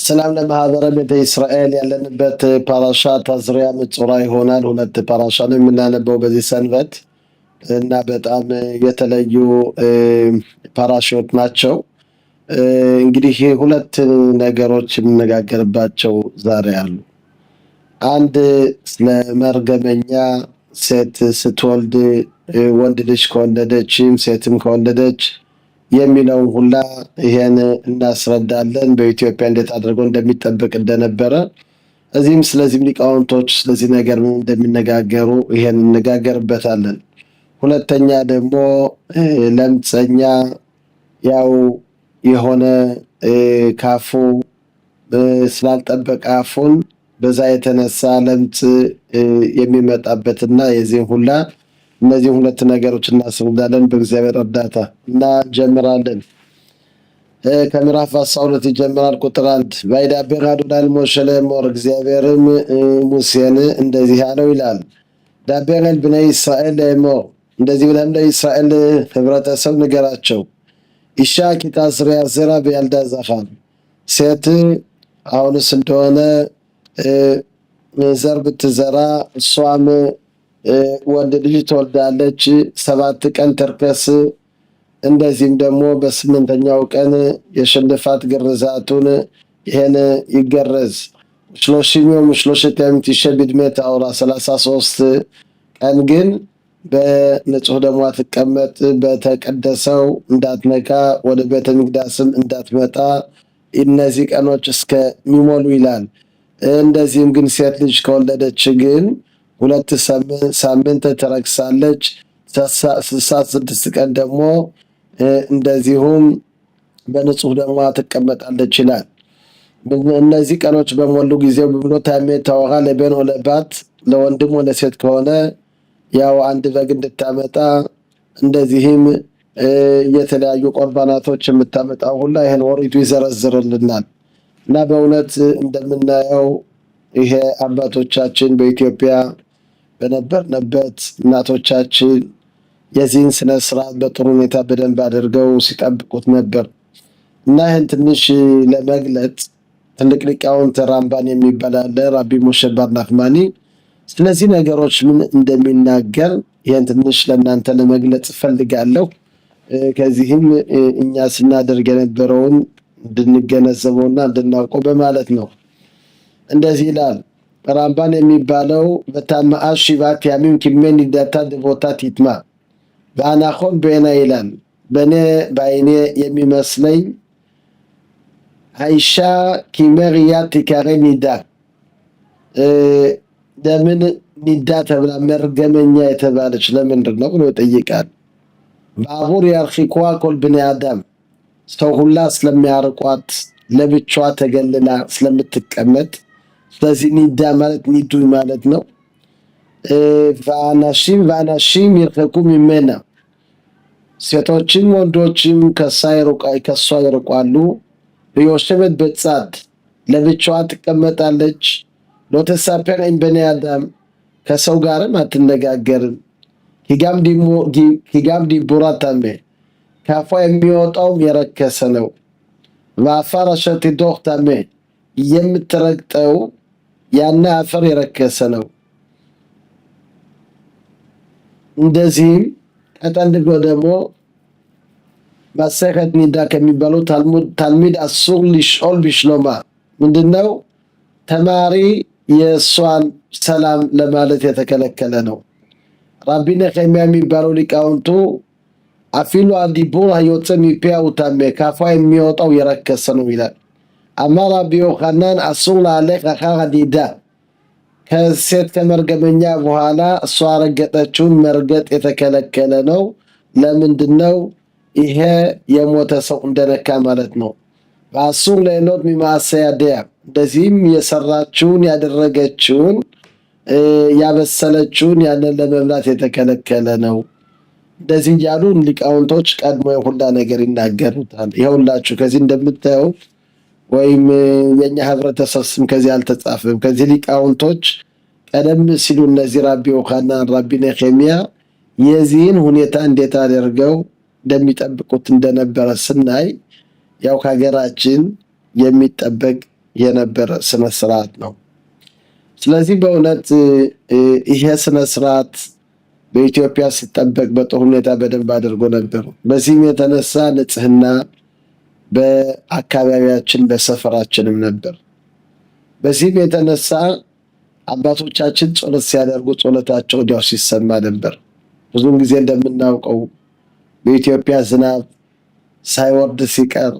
ሰላም ለማህበረ ቤተ እስራኤል ያለንበት ፓራሻ ተዝሪያ ምጽራ ይሆናል። ሁለት ፓራሻ ነው የምናነበው በዚህ ሰንበት እና በጣም የተለዩ ፓራሾች ናቸው። እንግዲህ ሁለት ነገሮች የምነጋገርባቸው ዛሬ አሉ። አንድ ስለ መርገመኛ ሴት ስትወልድ ወንድ ልጅ ከወለደችም ሴትም ከወለደች የሚለውን ሁላ ይሄን እናስረዳለን። በኢትዮጵያ እንዴት አድርጎ እንደሚጠበቅ እንደነበረ እዚህም ስለዚህ ሊቃውንቶች ስለዚህ ነገር ምን እንደሚነጋገሩ ይሄን እንነጋገርበታለን። ሁለተኛ ደግሞ ለምጸኛ ያው የሆነ ካፉ ስላልጠበቀ አፉን በዛ የተነሳ ለምጽ የሚመጣበትና የዚህን ሁላ እነዚህ ሁለት ነገሮች እናስረዳለን በእግዚአብሔር እርዳታ እና ጀምራለን። ከምዕራፍ 12 ይጀምራል። ቁጥር 1 ባይዳቤር አዶናይ ለሞሼ ለእሞር እግዚአብሔርም ሙሴን እንደዚህ አለው ይላል። ዳቤር አል ብነይ እስራኤል ለእሞር እንደዚህ ብለህም ለእስራኤል ህብረተሰብ ንገራቸው። ኢሻ ኪታስር ያዘራ በያልዳ ዘኻር ሴት አሁንስ እንደሆነ ዘር ብትዘራ እሷም ወንድ ልጅ ትወልዳለች። 7 ቀን ተርከስ እንደዚህም ደግሞ በ8ኛው ቀን የሽልፋት ግርዛቱን ይሄን ይገረዝ። ሽሎሽኞም ሽሎሽት ያምት ይሸብድሜት አውራ 33 ቀን ግን በንጹህ ደሟ ትቀመጥ፣ በተቀደሰው እንዳትነካ፣ ወደ ቤተ መቅደስም እንዳትመጣ እነዚህ ቀኖች እስከሚሞሉ ይላል። እንደዚህም ግን ሴት ልጅ ከወለደች ግን 2 ሳምንት ትረክሳለች። 66 ቀን ደግሞ እንደዚሁም በንጹህ ደሟ ትቀመጣለች ይላል። እነዚህ ቀኖች በሞሉ ጊዜ ብሎ ታሜ ታወራ ለበን ወለባት ለወንድም ለሴት ከሆነ ያው አንድ በግ እንድታመጣ እንደዚህም የተለያዩ ቁርባናቶች የምታመጣው ሁላ ይሄን ወሪቱ ይዘረዝርልናል እና በእውነት እንደምናየው ይሄ አባቶቻችን በኢትዮጵያ በነበርንበት እናቶቻችን የዚህን ስነ ስርዓት በጥሩ ሁኔታ በደንብ አድርገው ሲጠብቁት ነበር እና ይህን ትንሽ ለመግለጥ ትልቅ ሊቃውንት ራምባን የሚባል አለ፣ ራቢ ሞሼ በር ናህማኒ ስለዚህ ነገሮች ምን እንደሚናገር ይህን ትንሽ ለእናንተ ለመግለጽ እፈልጋለሁ። ከዚህም እኛ ስናደርግ የነበረውን እንድንገነዘበውና እንድናውቀው በማለት ነው። እንደዚህ ይላል ራምባን የሚባለው በታማአሽ ሽባት ያሚም ኪሜን ይዳታ ድቦታት ይትማ በአናኾን በና ይላል። በእኔ በአይኔ የሚመስለኝ አይሻ ኪመርያ ቲካሬ ኒዳ ለምን ኒዳ ተብላ መርገመኛ የተባለች ለምንድን ነው ብሎ ይጠይቃል። ባቡር ያርኺኳ ኮል ብኔ አዳም ሰው ሁላ ስለሚያርቋት ለብቻዋ ተገልላ ስለምትቀመጥ ስለዚህ ኒዳ ማለት ኒዱ ማለት ነው። ቫናሺም ይርኸኩ ሚሜና ሴቶችም ወንዶችም ከሷ ይርቋሉ። በዮሸበት በጻድ ለብቻዋ ትቀመጣለች። ሎተሳፔር በኔ አዳም ከሰው ጋርም አትነጋገርም። ሂጋም ዲቡራ ታሜ ካፏ የሚወጣውም የረከሰ ነው። በአፋር አሸር ትዶኽ ታሜ የምትረግጠው ያና አፈር የረከሰ ነው። እንደዚህም ቀጠልጎ ደግሞ ማሰኸት ኒዳ ከሚባለው ታልሚድ አሱር ሊሽኦል ቢሽሎማ ምንድነው? ተማሪ የእሷን ሰላም ለማለት የተከለከለ ነው። ራቢ ነህምያ የሚባለው ሊቃውንቱ አፊሉ አዲቡር ህይወት ሚፒያ ውታሜ ካፏ የሚወጣው የረከሰ ነው ይላል። አማ ራቢ ዮሐናን አሱር ላለህ አኻራ ዲዳ ከሴት ከመርገመኛ በኋላ እሷ ረገጠችውን መርገጥ የተከለከለ ነው። ለምንድነው? ይሄ የሞተ ሰው እንደነካ ማለት ነው። በአሱር ለኖት ሚማሰያደያ እንደዚህም የሰራችውን ያደረገችውን ያበሰለችውን ያንን ለመብላት የተከለከለ ነው። እንደዚህ እያሉ ሊቃውንቶች ቀድሞ የሁላ ነገር ይናገሩታል። ይኸውላችሁ ከዚህ እንደምታየው ወይም የኛ ህብረተሰብ ስም ከዚህ አልተጻፈም። ከዚህ ሊቃውንቶች ቀደም ሲሉ እነዚህ ራቢ ዮሐናን፣ ራቢ ነህምያ የዚህን ሁኔታ እንዴት አድርገው እንደሚጠብቁት እንደነበረ ስናይ ያው ከሀገራችን የሚጠበቅ የነበረ ስነስርዓት ነው። ስለዚህ በእውነት ይሄ ስነስርዓት በኢትዮጵያ ሲጠበቅ በጥሩ ሁኔታ በደንብ አድርጎ ነበር። በዚህም የተነሳ ንጽህና በአካባቢያችን በሰፈራችንም ነበር። በዚህም የተነሳ አባቶቻችን ጸሎት ሲያደርጉ ጸሎታቸው ወዲያው ሲሰማ ነበር። ብዙውን ጊዜ እንደምናውቀው በኢትዮጵያ ዝናብ ሳይወርድ ሲቀር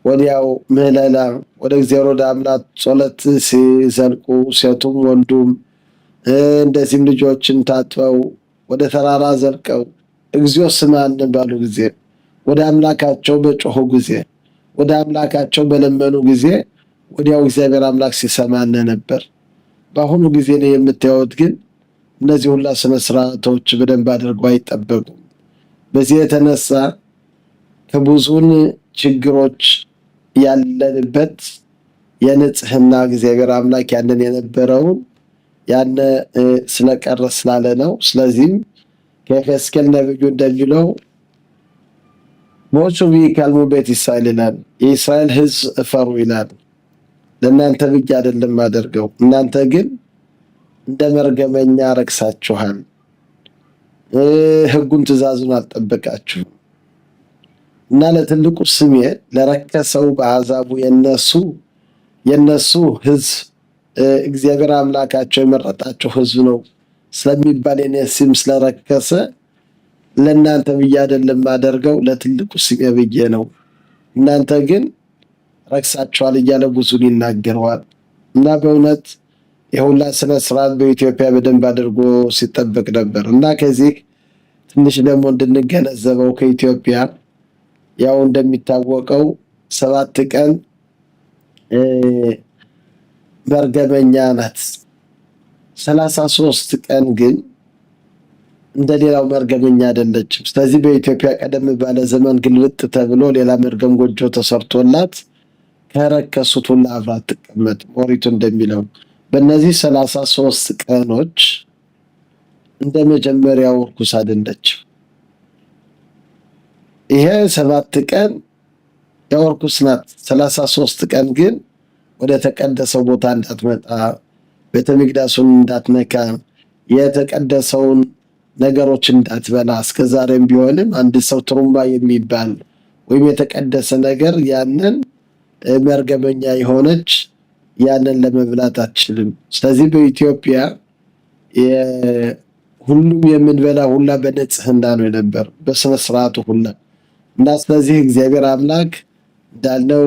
ወዲያው ምህለላ ወደ እግዚአብሔር ወደ አምላክ ጸሎት ሲዘልቁ ሴቱም ወንዱም እንደዚህም ልጆችን ታጥበው ወደ ተራራ ዘልቀው እግዚኦ ስማን ባሉ ጊዜ ወደ አምላካቸው በጮሁ ጊዜ ወደ አምላካቸው በለመኑ ጊዜ ወዲያው እግዚአብሔር አምላክ ሲሰማን ነበር። በአሁኑ ጊዜ ነው የምታዩት ግን እነዚህ ሁላ ስነ ስርዓቶች በደንብ አድርገው አይጠበቁም። በዚህ የተነሳ ከብዙን ችግሮች ያለንበት የንጽህና እግዚአብሔር አምላክ ያንን የነበረውን ያነ ስለቀረ ስላለ ነው። ስለዚህም ከኤፌስኬል ነብዩ እንደሚለው ሞቹ ቢከልሙ ቤት እስራኤል ይላል፣ የእስራኤል ሕዝብ እፈሩ ይላል። ለእናንተ ብዬ አይደለም አደርገው፣ እናንተ ግን እንደ መርገመኛ ረክሳችኋል፣ ሕጉን ትእዛዙን አልጠበቃችሁም እና ለትልቁ ስሜ ለረከሰው በአሕዛቡ የነሱ ሕዝብ እግዚአብሔር አምላካቸው የመረጣቸው ሕዝብ ነው ስለሚባል የኔ ስም ስለረከሰ ለእናንተ ብዬ አይደለም አደርገው ለትልቁ ስሜ ብዬ ነው። እናንተ ግን ረክሳችኋል እያለ ብዙን ይናገረዋል። እና በእውነት የሁላ ስነ ስርዓት በኢትዮጵያ በደንብ አድርጎ ሲጠበቅ ነበር እና ከዚህ ትንሽ ደግሞ እንድንገነዘበው ከኢትዮጵያ ያው እንደሚታወቀው 7 ቀን መርገመኛ ናት። 33 ቀን ግን እንደሌላው መርገመኛ አይደለችም። ስለዚህ በኢትዮጵያ ቀደም ባለ ዘመን ግልብጥ ተብሎ ሌላ መርገም ጎጆ ተሰርቶላት ከረከሱት ሁላ አብራ አትቀመጥ። ኦሪቱ እንደሚለው በእነዚህ 33 ቀኖች እንደ መጀመሪያው ርኩስ አይደለችም። ይሄ 7 ቀን ያው ርኩስ ናት። 33 ቀን ግን ወደ ተቀደሰው ቦታ እንዳትመጣ፣ ቤተ መቅደሱን እንዳትነካ፣ የተቀደሰውን ነገሮች እንዳትበላ። እስከዛሬም ቢሆንም አንድ ሰው ትሩምባ የሚባል ወይም የተቀደሰ ነገር ያንን መርገመኛ የሆነች ያንን ለመብላት አትችልም። ስለዚህ በኢትዮጵያ ሁሉም የምንበላ ሁላ በንጽህና ነው የነበር በስነ ስርዓቱ ሁላ እና ስለዚህ እግዚአብሔር አምላክ እንዳልነው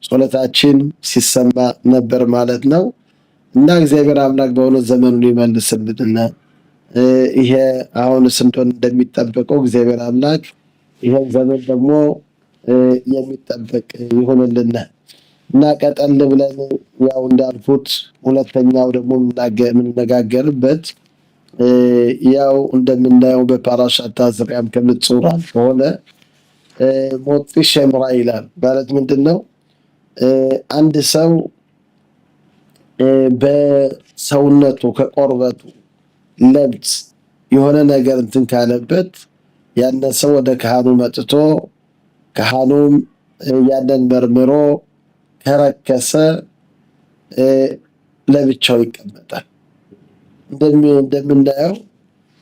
ጸሎታችን ሲሰማ ነበር ማለት ነው። እና እግዚአብሔር አምላክ በእውነት ዘመኑን ይመልስልንና ይሄ አሁንስ እንደሆነ እንደሚጠበቀው እግዚአብሔር አምላክ ይሄን ዘመን ደግሞ የሚጠበቅ ይሆንልና እና ቀጠል ብለን ያው እንዳልኩት ሁለተኛው ደግሞ የምንነጋገርበት ያው እንደምናየው በፓራሻት ታዝሪያም ከምጽራን ከሆነ ሞት ሸምራ ይላል። ማለት ምንድነው? አንድ ሰው በሰውነቱ ከቆርበቱ ለምጽ የሆነ ነገር እንትን ካለበት ያንን ሰው ወደ ካህኑ መጥቶ ካህኑም ያንን መርምሮ ከረከሰ ለብቻው ይቀመጣል። እንደምናየው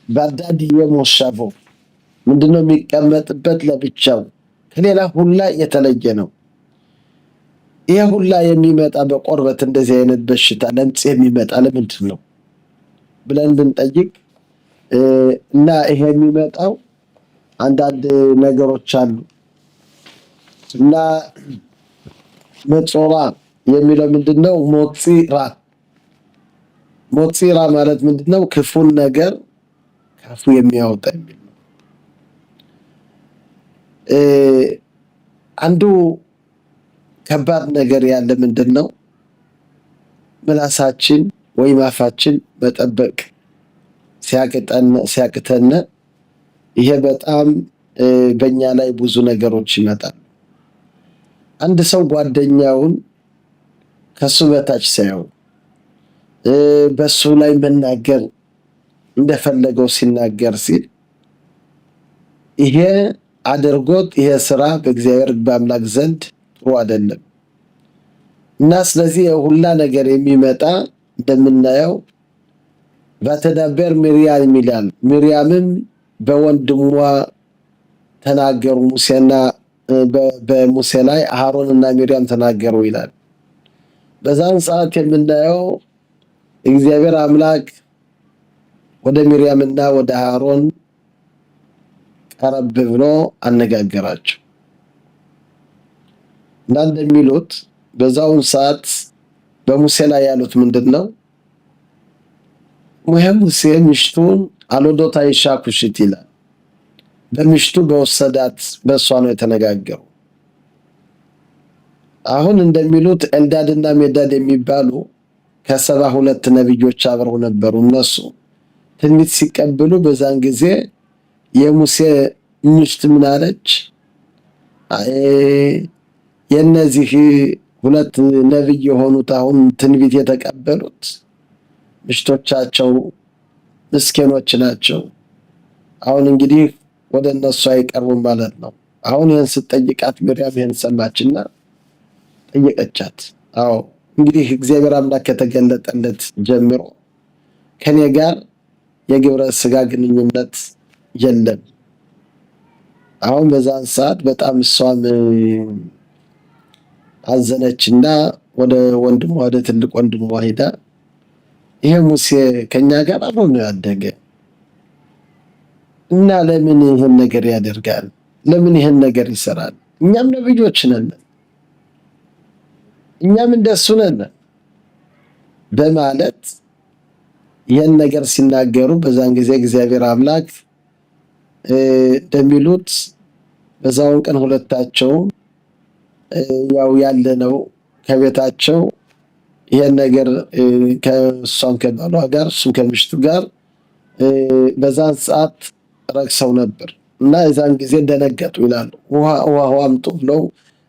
ባዳድ የሞሻቦ ምንድነው የሚቀመጥበት ለብቻው ከሌላ ሁላ የተለየ ነው። ይሄ ሁላ የሚመጣ በቆርበት እንደዚህ አይነት በሽታ ለምጽ የሚመጣ ለምንድን ነው ብለን ብንጠይቅ እና ይሄ የሚመጣው አንዳንድ ነገሮች አሉ እና መጾራ የሚለው ምንድነው? ሞፂራ ማለት ምንድነው? ክፉን ነገር ካፉ የሚያወጣ የሚል ነው። አንዱ ከባድ ነገር ያለ ምንድነው? ምላሳችን ወይም አፋችን መጠበቅ ሲያቅተን ይሄ በጣም በእኛ ላይ ብዙ ነገሮች ይመጣል። አንድ ሰው ጓደኛውን ከሱ በታች ሳይው በሱ ላይ መናገር እንደፈለገው ሲናገር ሲል ይሄ አድርጎት ይሄ ስራ በእግዚአብሔር በአምላክ ዘንድ ጥሩ አይደለም እና ስለዚህ ሁላ ነገር የሚመጣ እንደምናየው በተዳበር ሚሪያም ይላል። ሚሪያምም በወንድሟ ተናገሩ ሙሴና በሙሴ ላይ አሮንና ሚሪያም ተናገሩ ይላል። በዛን ሰዓት የምናየው እግዚአብሔር አምላክ ወደ ሚሪያምና ወደ አሮን ቀረብ ብሎ አነጋገራቸው እና እንደሚሉት በዛውን ሰዓት በሙሴ ላይ ያሉት ምንድነው? ሙሴ ምሽቱን አልወዶታ ይሻኩሽት ይላል። በምሽቱ በወሰዳት በእሷ ነው የተነጋገሩ። አሁን እንደሚሉት ኤልዳድና ሜዳድ የሚባሉ ከ72 ነብዮች አብረው ነበሩ። እነሱ ትንቢት ሲቀበሉ በዛን ጊዜ የሙሴ ምሽት ምን አለች? የነዚህ ሁለት ነብይ የሆኑት አሁን ትንቢት የተቀበሉት ምሽቶቻቸው ምስኪኖች ናቸው። አሁን እንግዲህ ወደ እነሱ አይቀርቡም ማለት ነው። አሁን ይህን ስትጠይቃት ሚሪያም ይህን ሰማችና ጠየቀቻት። አዎ እንግዲህ እግዚአብሔር አምላክ ከተገለጠለት ጀምሮ ከኔ ጋር የግብረ ስጋ ግንኙነት የለም። አሁን በዛን ሰዓት በጣም እሷም አዘነችና ወደ ወንድሟ ወደ ትልቅ ወንድሟ ሄዳ ይሄ ሙሴ ከኛ ጋር አብሮ ነው ያደገ እና ለምን ይሄን ነገር ያደርጋል? ለምን ይሄን ነገር ይሰራል? እኛም ነብዮች ነን፣ እኛም እንደሱ ነን በማለት ይሄን ነገር ሲናገሩ በዛን ጊዜ እግዚአብሔር አምላክ እንደሚሉት በዛውን ቀን ሁለታቸው ያው ያለነው ከቤታቸው ይሄን ነገር ከሷም ከባሏ ጋር እሱም ከምሽቱ ጋር በዛን ሰዓት ረክሰው ነበር እና የዛን ጊዜ ደነገጡ ይላሉ። ውሃ አምጡ ብለው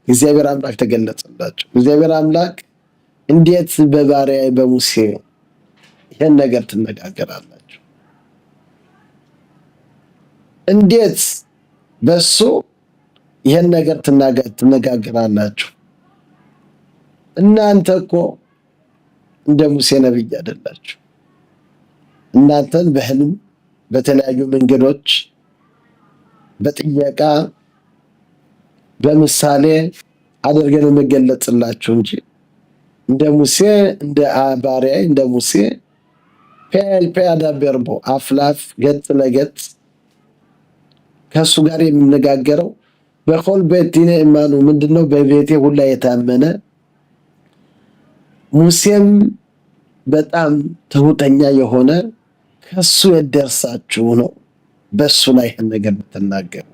እግዚአብሔር አምላክ ተገለጸላቸው። እግዚአብሔር አምላክ እንዴት በባሪያዬ በሙሴ ይሄን ነገር ትነጋገራላችሁ? እንዴት በሱ ይሄን ነገር ትነጋገራላችሁ? እናንተ እኮ እንደ ሙሴ ነብይ አይደላችሁ። እናንተን በህልም በተለያዩ መንገዶች በጥየቃ በምሳሌ አድርገን መገለጽላችሁ እንጂ እንደ ሙሴ እንደ ባሪያዬ እንደ ሙሴ ዳበርቦ አፍላፍ ገጽ ለገጽ ከሱ ጋር የምነጋገረው በኮል ቤቲነ ኢማኑ ምንድነው? በቤቴ ሁላ የታመነ ሙሴም በጣም ትሁተኛ የሆነ ከሱ የደርሳችሁ ነው በሱ ላይ ይሄን ነገር ብትናገሩ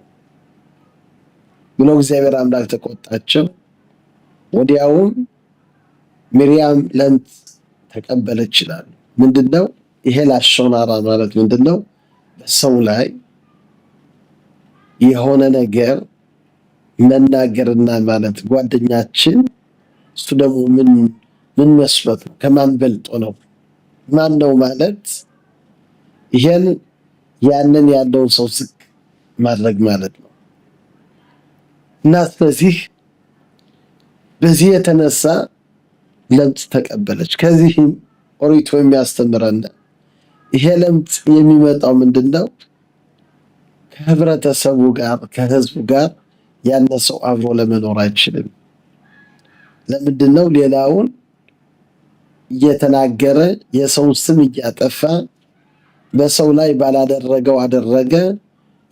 ብሎ እግዚአብሔር አምላክ ተቆጣቸው። ወዲያውም ሚሪያም ለምጽ ተቀበለች ይላል። ምንድነው ይሄ? ላሾናራ ማለት ምንድነው? በሰው ላይ የሆነ ነገር መናገርና ማለት ጓደኛችን እሱ ደግሞ ምን መስበት ነው? ከማን በልጦ ነው? ማን ነው ማለት ይሄን ያንን ያለውን ሰው ዝቅ ማድረግ ማለት ነው። እና ስለዚህ በዚህ የተነሳ ለምጽ ተቀበለች። ከዚህም ኦሪቱ የሚያስተምረን ይሄ ለምጽ የሚመጣው ምንድነው? ከህብረተሰቡ ጋር ከህዝቡ ጋር ያነ ሰው አብሮ ለመኖር አይችልም። ለምንድነው? ሌላውን እየተናገረ የሰውን ስም እያጠፋ በሰው ላይ ባላደረገው አደረገ፣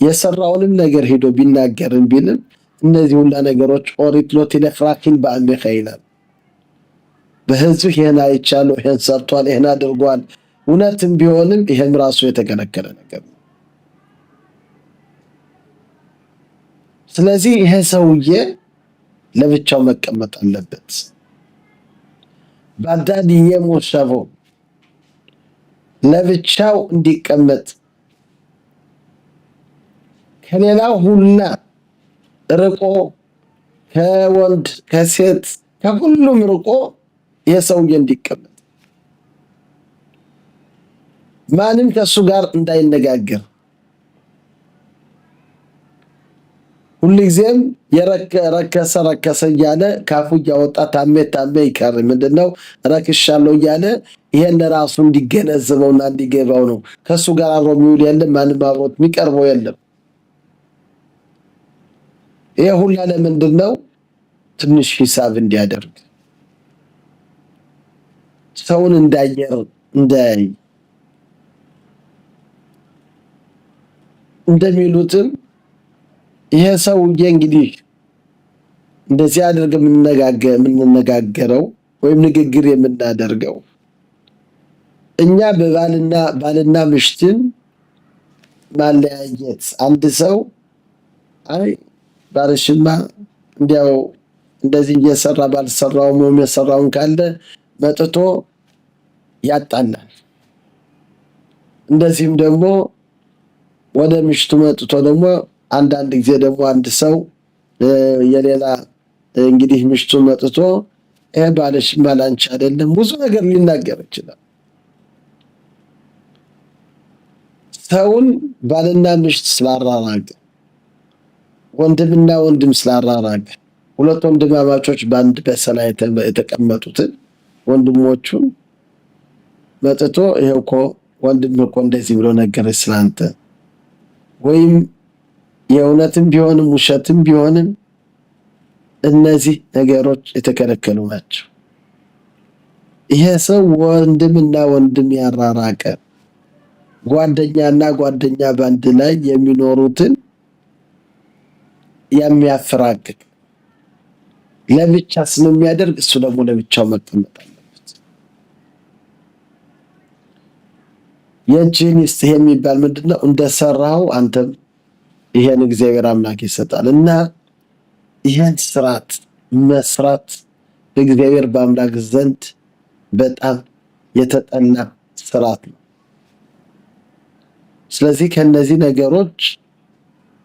የሰራውንም ነገር ሄዶ ቢናገርም ቢልም እነዚህ ሁላ ነገሮች ኦሪት ሎት ለፍራኪን በአሜካ ይላል። በህዝብ ይሄን አይቻለው፣ ይሄን ሰርቷል፣ ይሄን አድርጓል። እውነትም ቢሆንም ይሄም ራሱ የተከለከለ ነገር ነው። ስለዚህ ይሄ ሰውዬ ለብቻው መቀመጥ አለበት። ባዳድ የሞሸቦ ለብቻው እንዲቀመጥ ከሌላው ሁላ ርቆ ከወንድ ከሴት ከሁሉም ርቆ የሰውዬ እንዲቀመጥ ማንም ከሱ ጋር እንዳይነጋገር ሁልጊዜም ረከሰ እያለ ካፉ እያወጣ ታሜ ይቀር ምንድነው ረክሻለሁ እያለ ይሄን ለራሱ እንዲገነዘበውና እንዲገባው ነው። ከሱ ጋር አብሮ የሚውል የለም፣ ማንም አብሮት የሚቀርበው የለም። ይሄ ሁላ ለምንድነው? ትንሽ ሂሳብ እንዲያደርግ ሰውን እንዳየር እንዳያይ እንደሚሉትም ይሄ ሰውዬ እንግዲህ እንደዚህ አድርገ የምንነጋገረው ወይም ንግግር የምናደርገው እኛ ባልና ምሽትን ማለያየት አንድ ሰው አይ ባልሽማ እንዲያው እንደዚህ እየሰራ ባልሰራው ወይም የሰራውን ካለ መጥቶ ያጣናል። እንደዚህም ደግሞ ወደ ምሽቱ መጥቶ ደግሞ አንዳንድ ጊዜ ደግሞ አንድ ሰው የሌላ እንግዲህ ምሽቱ መጥቶ ባልሽማ ላንቺ አይደለም ብዙ ነገር ሊናገር ይችላል። ሰውን ባልና ምሽት ስላራራቀ ወንድምና ወንድም ስላራራቀ ሁለት ወንድማማቾች በአንድ በሰላ የተቀመጡትን ወንድሞቹን መጥቶ ይሄው እኮ ወንድም እኮ እንደዚህ ብሎ ነገረች ስላንተ ወይም የእውነትም ቢሆንም ውሸትም ቢሆንም እነዚህ ነገሮች የተከለከሉ ናቸው። ይሄ ሰው ወንድምና ወንድም ያራራቀ ጓደኛና ጓደኛ ባንድ ላይ የሚኖሩትን የሚያፈራቅቅ ለብቻ ስለሚያደርግ እሱ ደግሞ ለብቻው መቀመጥ አለበት። የእጅህን ይስጥህ የሚባል ምንድነው? እንደሰራው አንተም ይሄን እግዚአብሔር አምላክ ይሰጣል እና ይሄን ስርዓት መስራት በእግዚአብሔር በአምላክ ዘንድ በጣም የተጠላ ስርዓት ነው። ስለዚህ ከነዚህ ነገሮች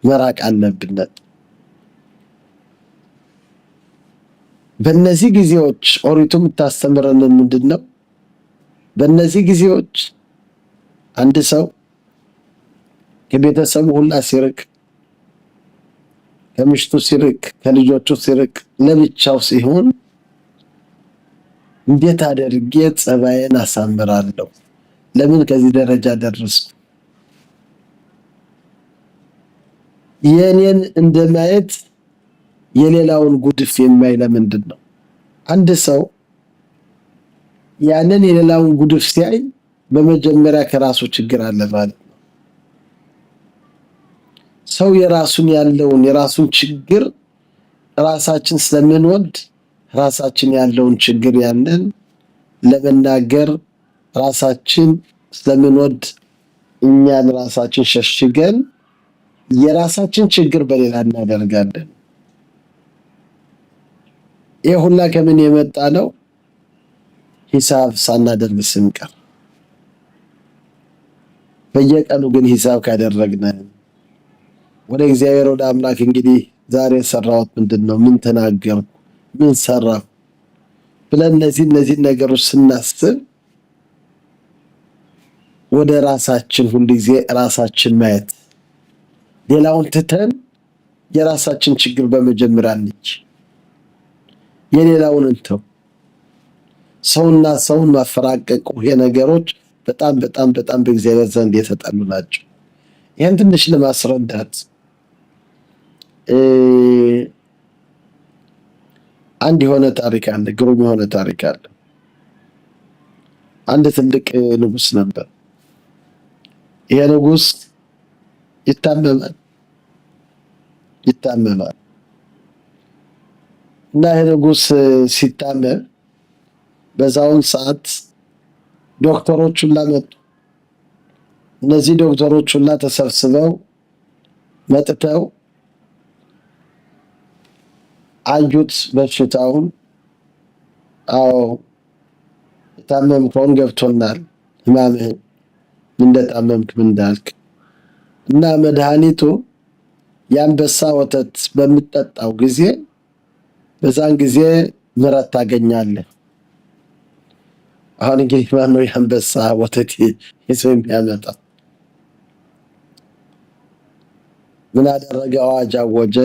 መራቅ አለብን። በእነዚህ ጊዜዎች ኦሪቱ የምታስተምረን ምንድነው? በእነዚህ ጊዜዎች አንድ ሰው ከቤተሰቡ ሁላ ሲርቅ፣ ከምሽቱ ሲርቅ፣ ከልጆቹ ሲርቅ፣ ለብቻው ሲሆን እንዴት አድርጌ ጸባዬን አሳምራለሁ? ለምን ከዚህ ደረጃ ደረስኩ? የኔን እንደማየት የሌላውን ጉድፍ የማይ ለምንድን ነው? አንድ ሰው ያንን የሌላውን ጉድፍ ሲያይ በመጀመሪያ ከራሱ ችግር አለ ማለት ነው። ሰው የራሱን ችግር ራሳችን ስለምንወድ ራሳችን ያለውን ችግር ያንን ለመናገር ራሳችን ስለምንወድ እኛን ራሳችን ሸሽገን የራሳችን ችግር በሌላ እናደርጋለን። ይህ ሁላ ከምን የመጣ ነው? ሂሳብ ሳናደርግ ስንቀር። በየቀኑ ግን ሂሳብ ካደረግን ወደ እግዚአብሔር ወደ አምላክ እንግዲህ ዛሬ ሰራሁት ምንድነው? ምን ተናገርኩ? ምን ሰራሁ ብለን እነዚህ ነገሮች ስናስብ ወደ ራሳችን ሁልጊዜ ራሳችን ማየት ሌላውን ትተን የራሳችን ችግር በመጀመሪያ ነች። የሌላውን እንተው። ሰውና ሰውን ማፈራቀቁ የነገሮች በጣም በጣም በጣም በእግዚአብሔር ዘንድ የተጠሉ ናቸው። ይህን ትንሽ ለማስረዳት አንድ የሆነ ታሪክ አለ፣ ግሩም የሆነ ታሪክ አለ። አንድ ትልቅ ንጉስ ነበር። ይሄ ንጉስ ይታመማል እና ይሄ ንጉስ ሲታመም በዛውን ሰዓት ዶክተሮች ሁላ መጡ። እነዚህ ዶክተሮች ሁላ ተሰብስበው መጥተው አዩት በሽታውን። አዎ የታመምከውን ገብቶናል ህማምህን፣ እንደታመምክ ምን እንዳልክ እና መድኃኒቱ የአንበሳ ወተት በምትጠጣው ጊዜ በዛን ጊዜ ምሕረት ታገኛለህ። አሁን እንግዲህ ማነው የአንበሳ ወተት ይዞ የሚያመጣው? ምን አደረገ? አዋጅ አወጀ።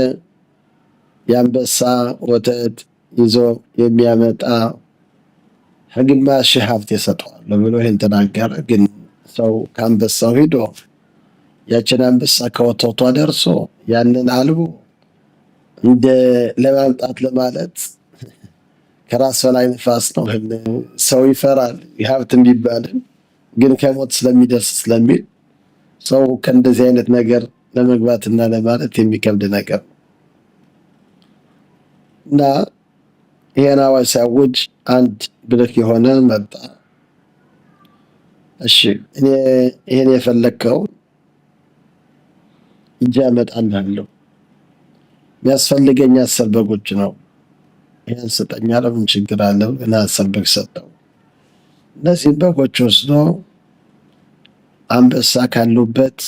የአንበሳ ወተት ይዞ የሚያመጣ ከግማሽ ሺህ ሀብት ይሰጠዋል ብሎ ይህን ተናገረ። ግን ሰው ከአንበሳው ሂዶ ያችን አንበሳ ከወተቷ ደርሶ ያንን አልቦ እንደ ለማምጣት ለማለት ከራስ በላይ ንፋስ ነው። ሰው ይፈራል። ሀብት የሚባልን ግን ከሞት ስለሚደርስ ስለሚል ሰው ከእንደዚህ አይነት ነገር ለመግባትና ለማለት የሚከብድ ነገር እና ይሄን አዋጅ ሲያውጅ አንድ ብልህ የሆነ መጣ። እሺ እኔ ይሄን የፈለግከው እጅ አመጣልሃለሁ። የሚያስፈልገኝ 10 በጎች ነው። ይሄን ስጠኝ አለው። ምን ችግር አለው? እና 10 በግ ሰጠው። እነዚህም በጎች ወስዶ አንበሳ ካሉበት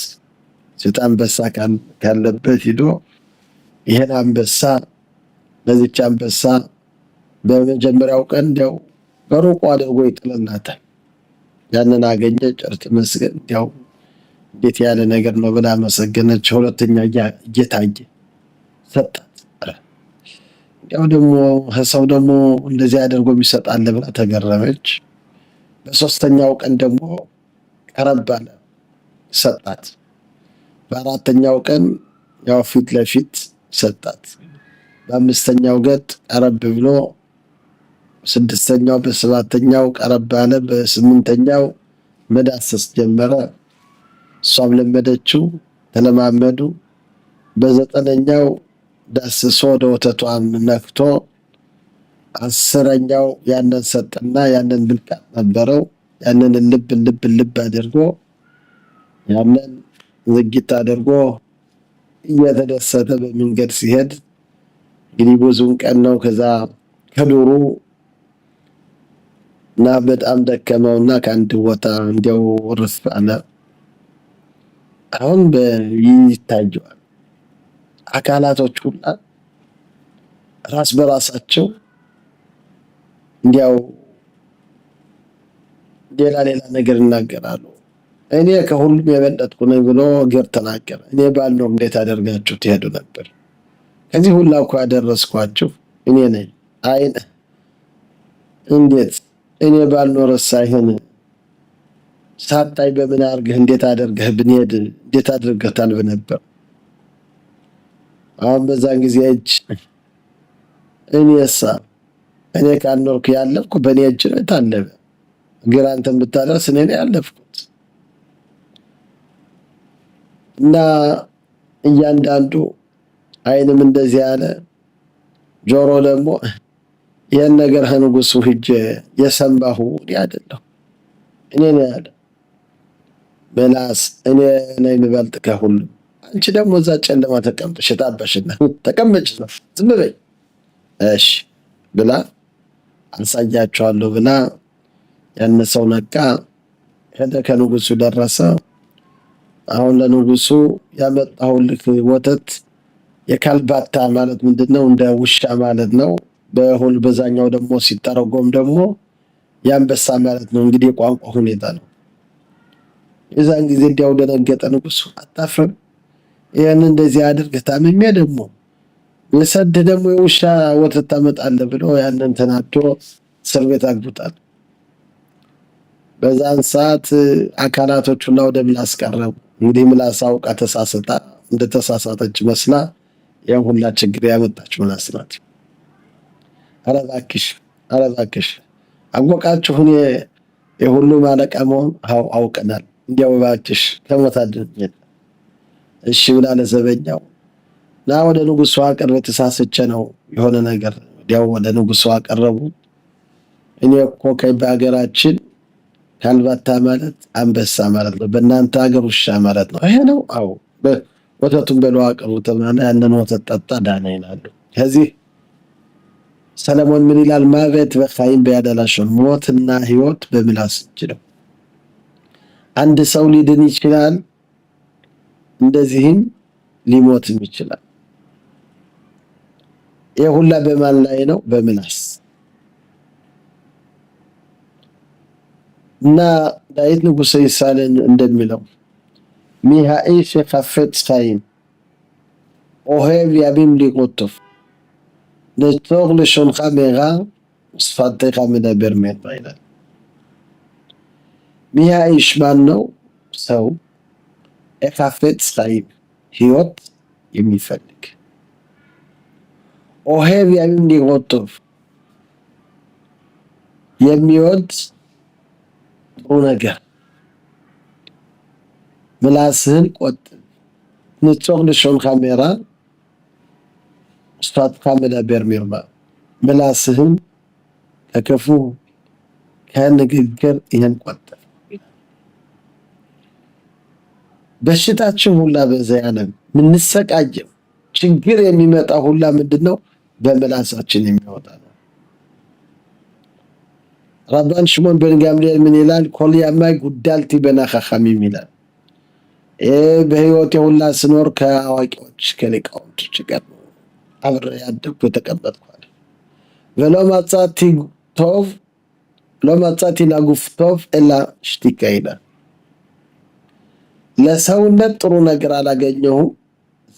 ሴት አንበሳ ካለበት ሂዶ ይሄን አንበሳ ለዚች አንበሳ በመጀመሪያው ቀን እንዲያው በሩቁ አድርጎ ይጥልላታል። ያንን አገኘ፣ ጨርቅ መስገን እንዲያው እንዴት ያለ ነገር ነው ብላ መሰገነች። ሁለተኛ እየታየ ሰጣት። እንዲያው ደግሞ ሰው ደግሞ እንደዚህ አድርጎ የሚሰጣል ብላ ተገረመች። በሶስተኛው ቀን ደግሞ ቀረብ አለ ሰጣት። በአራተኛው ቀን ያው ፊት ለፊት ሰጣት። በአምስተኛው ገጥ ቀረብ ብሎ፣ በስድስተኛው በሰባተኛው ቀረብ አለ። በስምንተኛው መዳሰስ ጀመረ። እሷም ለመደችው፣ ተለማመዱ። በዘጠነኛው ዳስሶ ወደ ወተቷን ነክቶ 10ኛው ያንን ሰጥና ያንን ብልቃጥ ነበረው። ያንን ልብ አድርጎ ያንን ዝግት አድርጎ እየተደሰተ በመንገድ ሲሄድ እንግዲህ ብዙውን ቀን ነው። ከዛ ከዱሩ እና በጣም ደከመውና ከአንድ ቦታ እንዲያው ርፍ አለ። አሁን ይታየዋል አካላቶች ሁላ ራስ በራሳቸው እንዲያው ሌላ ነገር ይናገራሉ። እኔ ከሁሉም የበለጥኩ ነኝ ብሎ እግር ተናገረ። እኔ ባልኖር እንዴት አደርጋችሁ ትሄዱ ነበር? ከዚህ ሁላ እኮ ያደረስኳችሁ እኔ ነኝ። አይን እንዴት እኔ ባልኖር ሳይሆን ሳታይ በምን አድርገህ እንዴት አደርገህ ብንሄድ እንዴት አድርገህ ታልብ ነበር? አሁን በዛን ጊዜ እጅ እኔ ካልኖርኩ ያለፍኩ በእኔ እጅ ነው የታለበ። እግር አንተን ብታደርስ እኔ ነው ያለፍኩት። እና እያንዳንዱ አይንም እንደዚህ ያለ ጆሮ ደግሞ ይህን ነገር ከንጉሱ ሂጄ የሰማሁ እኔ አይደለሁ እኔ ነው ያለ። ምላስ እኔ ነኝ የምበልጥ ከሁሉም። አንቺ ደግሞ እዛ ጨለማ ተቀምጠሽ የታበሽና ተቀመጭ ነው ዝም በይ እሺ ብላ አሳያቸዋለሁ ብላ ያነሰው ነቃ። ሄደ፣ ከንጉሱ ደረሰ። አሁን ለንጉሱ ያመጣሁልህ ወተት የካልባታ ማለት ምንድነው? እንደ ውሻ ማለት ነው። በዛኛው ደግሞ ሲተረጎም ደግሞ የአንበሳ ማለት ነው። እንግዲህ የቋንቋ ሁኔታ ነው። የዛን ጊዜ እንዲያው ደነገጠ ንጉሱ። አታፍርም? ይህን እንደዚህ አድርገህ ታምሜ ደግሞ የሰድ ደግሞ የውሻ ወተት ታመጣለህ ብሎ ያንን ተናዶ እስር ቤት አግቡታል። በዛን ሰዓት አካላቶቹና ወደ ምላስ ቀረቡ። እንግዲህ ምላስ አውቃ ተሳስታ እንደተሳሳተች መስላ ያን ሁላ ችግር ያመጣች ምላስ ናት። ኧረ እባክሽ አወቃችሁ እኔ የሁሉም አለቃ መሆን አውቀናል። እንዲያው እባክሽ ከሞት አድነን። እሺ ብላ ለዘበኛው ና ወደ ንጉሱ አቅርብ፣ ተሳስቼ ነው የሆነ ነገር። እንዲያው ወደ ንጉሱ አቀረቡ። እኔ እኮ በሀገራችን ካልባታ ማለት አንበሳ ማለት ነው፣ በእናንተ ሀገር ውሻ ማለት ነው። ይሄ ነው? አዎ። ወተቱን በለው አቅርቡ ተብሏል። ያንን ወተት ጠጣ፣ ዳነ ይላሉ። ከዚህ ሰለሞን ምን ይላል? ማበት በኻይም በያደላሸን፣ ሞትና ህይወት በምላስ እጅ ነው። አንድ ሰው ሊድን ይችላል፣ እንደዚህም ሊሞትም ይችላል። ይህ ሁላ በማን ላይ ነው? በምላስ። እና ዳዊት ንጉሠ ይሳለን እንደሚለው ሚሃኢሽ የካፈት ኻይም ኦሄብ ያቢም ሊቆጥፍ ነቶቅ ለሾንኻ ሜጋ ስፋቴኻ ምነበር ሜጣ ይላል። ሚሃኢሽ ማን ነው? ሰው የካፈት ኻይም ህይወት የሚፈልግ ኦሄብ ያቢም ሊቆጥፍ የሚወድ ጥሩ ነገር። ምላስህን ቆጥብ። ንጾቅ ልሾንኻ ሜራ ስፋትኻ ምነበር ሚርማ። ምላስህን ከክፉ ከንግግር ይህን ቆጥብ። በሽታችን ሁላ በዚያ ዓለም ምንሰቃየው ችግር የሚመጣ ሁላ ምንድነው? በምላሳችን የሚወጣ ነው። ረባን ሽሞን በን ጋምሊኤል ምን ይላል? ኮል ያማይ ጉዳልቲ በናኻኻሚም ይላል። በህይወት የሁላ ስኖር ከአዋቂዎች ከሊቃውንቶች ጋር አብሬ ያደግኩ የተቀመጥኳል። ወሎ ማጻቲ ቶቭ ለማጻቲ ላጉፍ ቶቭ ኤላ ሽቲካ ይላል። ለሰውነት ጥሩ ነገር አላገኘሁም፣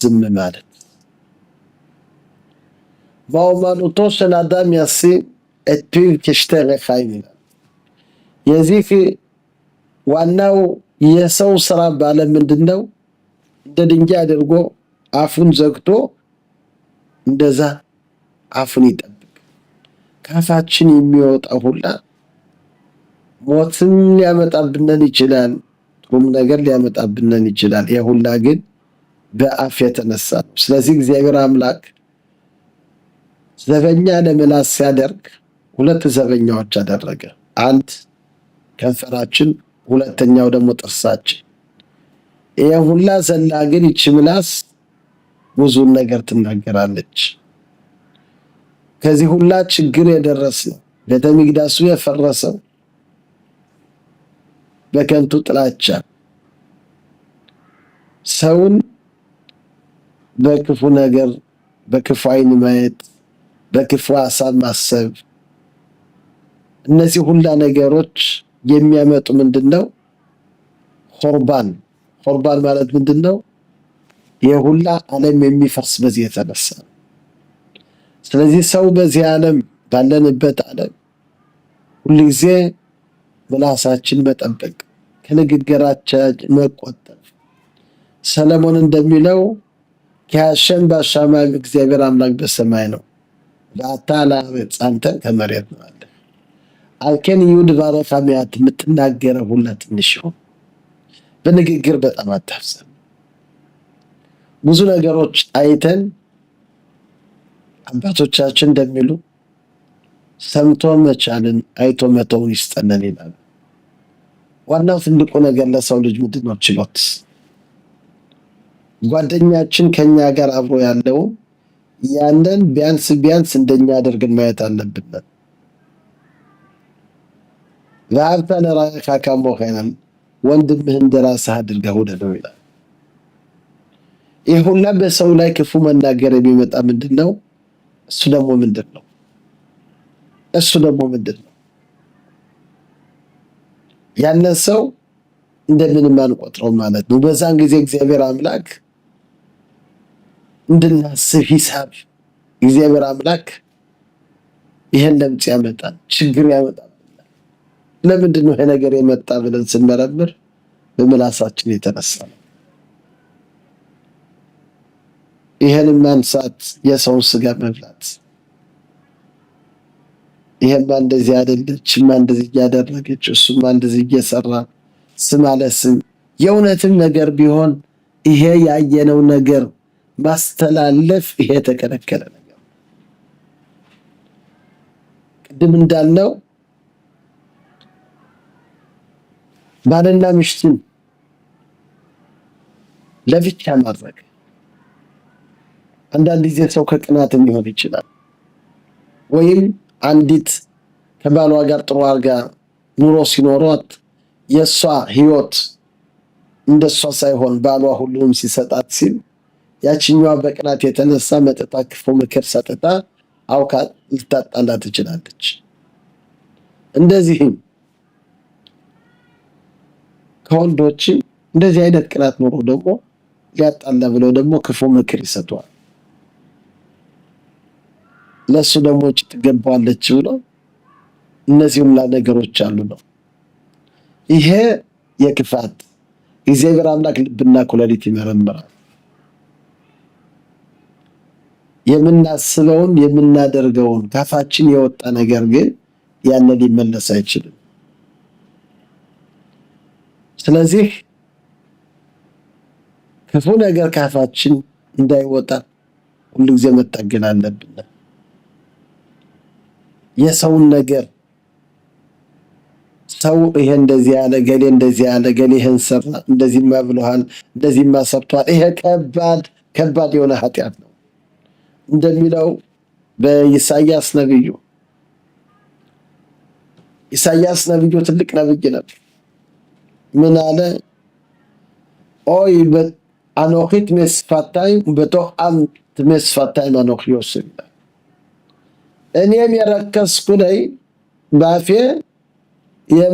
ዝም ማለት። በአውማኑቶ של አዳም ያሲም את פיו כשתי ריחיים ይላል። የዚህ ዋናው የሰው ስራ ባለ ምንድነው? እንደ ድንጋይ አድርጎ አፉን ዘግቶ እንደዛ አፉን ይጠብቅ። ካፋችን የሚወጣ ሁላ ሞትን ሊያመጣብን ይችላል፣ ጥሩም ነገር ሊያመጣብን ይችላል። ይሄ ሁላ ግን በአፍ የተነሳ ነው። ስለዚህ እግዚአብሔር አምላክ ዘበኛ ለምላስ ሲያደርግ ሁለት ዘበኛዎች አደረገ። አንድ ከንፈራችን፣ ሁለተኛው ደግሞ ጥርሳችን። ይሄ ሁላ ዘላ ግን ይቺ ምላስ ብዙን ነገር ትናገራለች። ከዚህ ሁላ ችግር የደረሰው ቤተ መቅደሱ የፈረሰው በከንቱ ጥላቻ፣ ሰውን በክፉ ነገር በክፉ ዓይን ማየት፣ በክፉ ሀሳብ ማሰብ፣ እነዚህ ሁላ ነገሮች የሚያመጡ ምንድነው? ኹርባን። ኹርባን ማለት ምንድነው? የሁላ ዓለም የሚፈርስ በዚህ የተነሳ። ስለዚህ ሰው በዚህ ዓለም ባለንበት ዓለም ሁልጊዜ ምላሳችን መጠበቅ፣ ከንግግራችን መቆጠብ። ሰለሞን እንደሚለው ከሐሸም በሰማይ እግዚአብሔር አምላክ በሰማይ ነው፣ በአታ ለአርጽ አንተ ከመሬት ነው አለ። አልከን ይሁድ ባረካ ሚያት የምትናገረው ሁላ ትንሽ ይሁን። በንግግር በጣም አታፍሰን። ብዙ ነገሮች አይተን አባቶቻችን እንደሚሉ ሰምቶ መቻልን አይቶ መተውን ይስጠነን ይላሉ። ዋናው ትልቁ ነገር ለሰው ልጅ ምንድነው? ችሎት። ጓደኛችን ከኛ ጋር አብሮ ያለው ያንን ቢያንስ እንደኛ አድርገን ማየት አለብን። ወአብታ ለራእኻ ከሞ ኸይነን ወንድምህን እንደራስህ አድርገህ ውደደው ይላል። ይህ ሁላ በሰው ላይ ክፉ መናገር የሚመጣ ምንድነው? እሱ ደግሞ ምንድነው? ያንን ሰው እንደምንም አንቆጥረው ማለት ነው። በዛን ጊዜ እግዚአብሔር አምላክ እንድናስብ ሂሳብ እግዚአብሔር አምላክ ይሄን ለምጽ ያመጣል፣ ችግር ያመጣል። ለምንድን ነው ይሄ ነገር የመጣ ብለን ስንመረምር በምላሳችን የተነሳ ነው። ይሄን ማንሳት፣ የሰውን ስጋ መብላት፣ ይሄማ እንደዚህ አይደለችማ እንደዚህ እያደረገች እሱማ እንደዚህ እየሰራ ስም አለ ስም የእውነትም ነገር ቢሆን ይሄ ያየነው ነገር ማስተላለፍ ይሄ ተከለከለ ነገር። ቅድም እንዳልነው ባልና ሚስትን ለብቻ ማድረግ አንዳንድ ጊዜ ሰው ከቅናትም ሊሆን ይችላል። ወይም አንዲት ከባሏ ጋር ጥሩ አድርጋ ኑሮ ሲኖሯት የሷ ህይወት እንደሷ ሳይሆን ባሏ ሁሉንም ሲሰጣት ሲል ያችኛዋ በቅናት የተነሳ መጥታ ክፉ ምክር ሰጥታ አውቃ ልታጣላ ትችላለች። እንደዚህም ከወንዶችም እንደዚህ አይነት ቅናት ኖሮ ደግሞ ሊያጣላ ብለው ደግሞ ክፉ ምክር ይሰጧል። ለሱ ደግሞ እጭ ትገባዋለች ብሎ እነዚህ ሁላ ነገሮች አሉ ነው። ይሄ የክፋት እግዚአብሔር አምላክ ልብና ኩላሊት ይመረምራል። የምናስበውን የምናደርገውን ካፋችን የወጣ ነገር ግን ያንን ሊመለስ አይችልም። ስለዚህ ክፉ ነገር ካፋችን እንዳይወጣ ሁሉ ጊዜ መታገል አለብን። የሰውን ነገር ሰው ይሄ እንደዚህ ያለ ገሌ እንደዚህ ያለ ገሌ ይሄን ሰራ እንደዚህማ ብለዋል እንደዚህማ ሰርቷል። ይሄ ከባድ የሆነ ኃጢአት ነው። እንደሚለው በኢሳይያስ ነብዩ ትልቅ ነብይ ነበር። ምን አለ? ኦይ አኖኺት መስፋታይም በቶኽ አንት መስፋታይም አኖኺ ዮሴፍ፣ እኔም የረከስኩ ነኝ ባፌ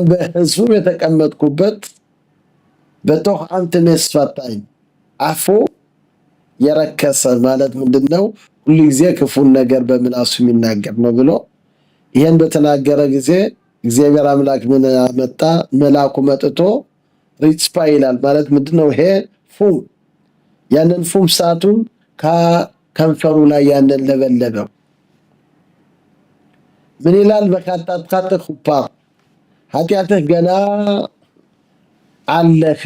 በሕዝቡ የተቀመጥኩበት በቶኽ አንት መስፋታይም፣ አፉ የረከሰ ማለት ምንድነው? ሁሉ ጊዜ ክፉን ነገር በምላሱ የሚናገር ነው ብሎ ይሄን በተናገረ ጊዜ እግዚአብሔር አምላክ ምን አመጣ? መልአኩ መጥቶ ሪጽፓ ይላል ማለት ምንድነው? ይሄ ፉም ያንን ፉም ሰዓቱን ከከንፈሩ ላይ ያንን ለበለበው። ምን ይላል? በካጣት ኩፓ ኃጢአትህ ገና አለህ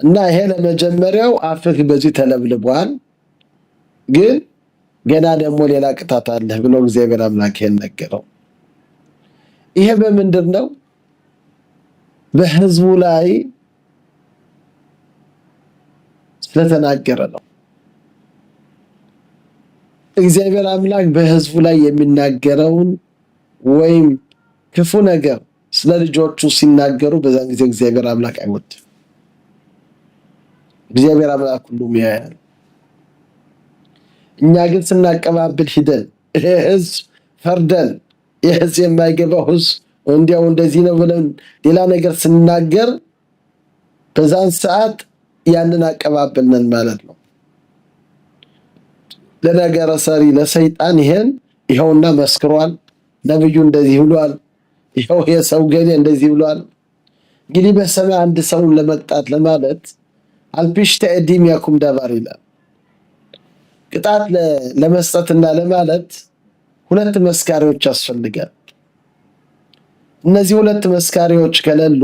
እና ይሄ ለመጀመሪያው አፍህ በዚህ ተለብልቧል፣ ግን ገና ደግሞ ሌላ ቅጣት አለህ ብሎ እግዚአብሔር አምላክ ይሄን ነገረው። ይሄ በምንድን ነው? በሕዝቡ ላይ ስለተናገረ ነው። እግዚአብሔር አምላክ በሕዝቡ ላይ የሚናገረውን ወይም ክፉ ነገር ስለ ልጆቹ ሲናገሩ በዛን ጊዜ እግዚአብሔር አምላክ አይወድም። እግዚአብሔር አምላክ ሁሉም ያያል። እኛ ግን ስናቀባብል ሂደን ይሄ ሕዝብ ፈርደን ይሄ ሕዝብ የማይገባው ሕዝብ እንዲያው እንደዚህ ነው ብለን ሌላ ነገር ስንናገር በዛን ሰዓት ያንን አቀባብልነን ማለት ነው። ለነገረ ሰሪ ለሰይጣን ይኸውና መስክሯል፣ ነብዩ እንደዚህ ብሏል፣ ይኸው የሰው ገሌ እንደዚህ ብሏል። እንግዲህ በሰማይ አንድ ሰውን ለመቅጣት ለማለት አልፒሽ ተዕዲም ያኩም ዳባር ይላል። ቅጣት ለመስጠትና ለማለት ሁለት መስካሪዎች ያስፈልጋል። እነዚህ ሁለት መስካሪዎች ከሌሉ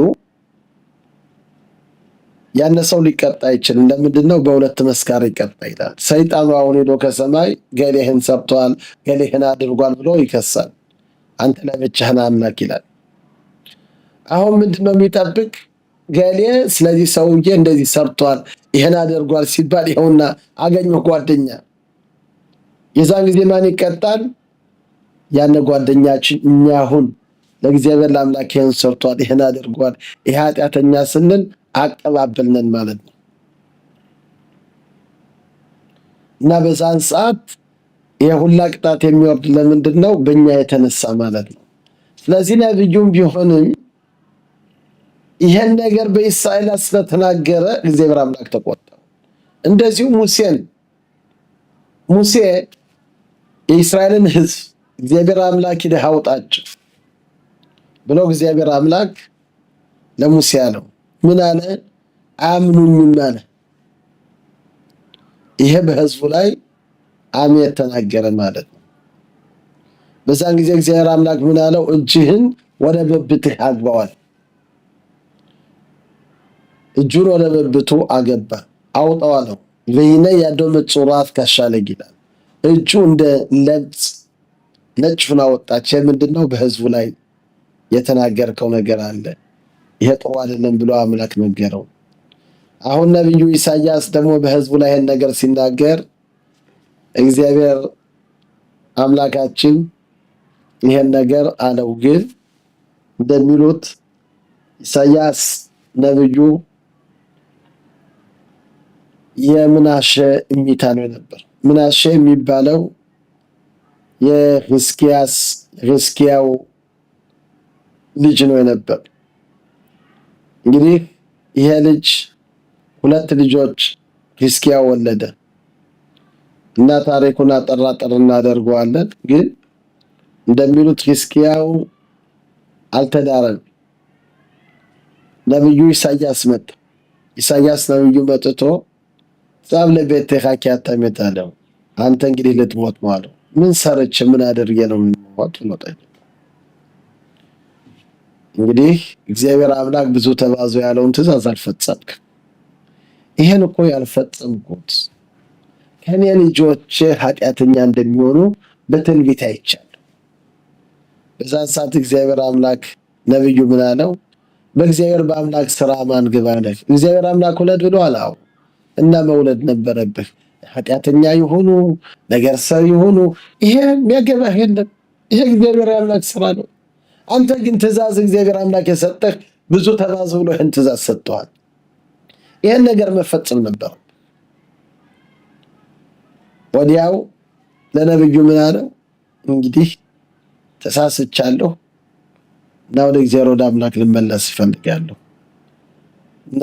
ያነ ሰው ሊቀጣ አይችልም። ለምንድነው? በሁለት መስካሪ ይቀጣ ይላል። ሰይጣኑ አሁን ሄዶ ከሰማይ ገሌህን ሰርቷል፣ ገሌህን አድርጓል ብሎ ይከሳል። አንተ ለብቻህን አምላክ ይላል። አሁን ምንድነው የሚጠብቅ? ገሌ ስለዚህ ሰውዬ እንደዚህ ሰርቷል ይሄን አድርጓል ሲባል ይኸውና አገኘሁ ጓደኛ። የዛን ጊዜ ማን ይቀጣል? ያነ ጓደኛችን። እኛ አሁን ለእግዚአብሔር ለአምላክ ይሄን ሰርቷል ይሄን አድርጓል ይሄ ኃጢአተኛ ስንል አቀባበልነን ማለት ነው። እና በዛን ሰዓት የሁላ ቅጣት የሚወርድ ለምንድን ነው? በእኛ የተነሳ ማለት ነው። ስለዚህ ነብዩም ቢሆንም ይሄን ነገር በእስራኤል ስለተናገረ እግዚአብሔር አምላክ ተቆጣ። እንደዚሁ ሙሴ የእስራኤልን ሕዝብ እግዚአብሔር አምላክ ሂደህ አውጣቸው ብሎ እግዚአብሔር አምላክ ለሙሴ አለው። ምን አለ? አያምኑኝም አለ። ይሄ በሕዝቡ ላይ አሜት ተናገረ ማለት ነው። በዛን ጊዜ እግዚአብሔር አምላክ ምን አለው? እጅህን ወደ ብብትህ አግባዋል። እጁን ወደ ብብቱ አገባ አውጣው አለው። ወይኔ ያደው መጽራት ካሻለግ ይላል። እጁ እንደ ነጭ ሆና ወጣች። ምንድነው? በሕዝቡ ላይ የተናገርከው ነገር አለ፣ ይሄ ጥሩ አይደለም ብሎ አምላክ ነገረው። አሁን ነብዩ ኢሳይያስ ደግሞ በሕዝቡ ላይ ይሄን ነገር ሲናገር እግዚአብሔር አምላካችን ይሄን ነገር አለው። ግን እንደሚሉት ኢሳያስ ነብዩ የምናሸ እሚታ ነው ነበር። ምናሸ የሚባለው የሕዝቅያው ልጅ ነው ነበር። እንግዲህ ይሄ ልጅ 2 ልጆች ሕዝቅያው ወለደ እና ታሪኩን አጠራጠር እናደርገዋለን። ግን እንደሚሉት ሕዝቅያው አልተዳረም። ነብዩ ኢሳያስ መጣ። ኢሳያስ ነብዩ መጥቶ ጻብ ለቤትህ ካኪያታሜት አለው። አንተ እንግዲህ ልትሞት ነው አለው። ምን ሰርቼ ምን አድርጌ ነው የምሞት ብሎ ጠየቀው። እንግዲህ እግዚአብሔር አምላክ ብዙ ተባዙ ያለውን ትእዛዝ አልፈጸምክም። ይሄን እኮ ያልፈጸምኩት ከኔ ልጆች ኃጢአተኛ እንደሚሆኑ በትንቢት አይቻለሁ። በዛን ሰዓት እግዚአብሔር አምላክ ነብዩ ምን አለው? በእግዚአብሔር በአምላክ ስራ ማን ግባ ነህ? እግዚአብሔር አምላክ ውለድ ብሏል። አዎ እና መውለድ ነበረብህ። ኃጢአተኛ ይሁኑ ነገር ሰው ይሁኑ ይሄ የሚያገባህ የለም። ይሄ እግዚአብሔር አምላክ ስራ ነው። አንተ ግን ትእዛዝ እግዚአብሔር አምላክ የሰጠህ ብዙ ተባዙ ብሎ ይህን ትእዛዝ ሰጥተዋል። ይህን ነገር መፈጸም ነበር። ወዲያው ለነብዩ ምን አለው? እንግዲህ ተሳስቻለሁ እና ወደ እግዚአብሔር ወደ አምላክ ልመለስ እፈልጋለሁ እና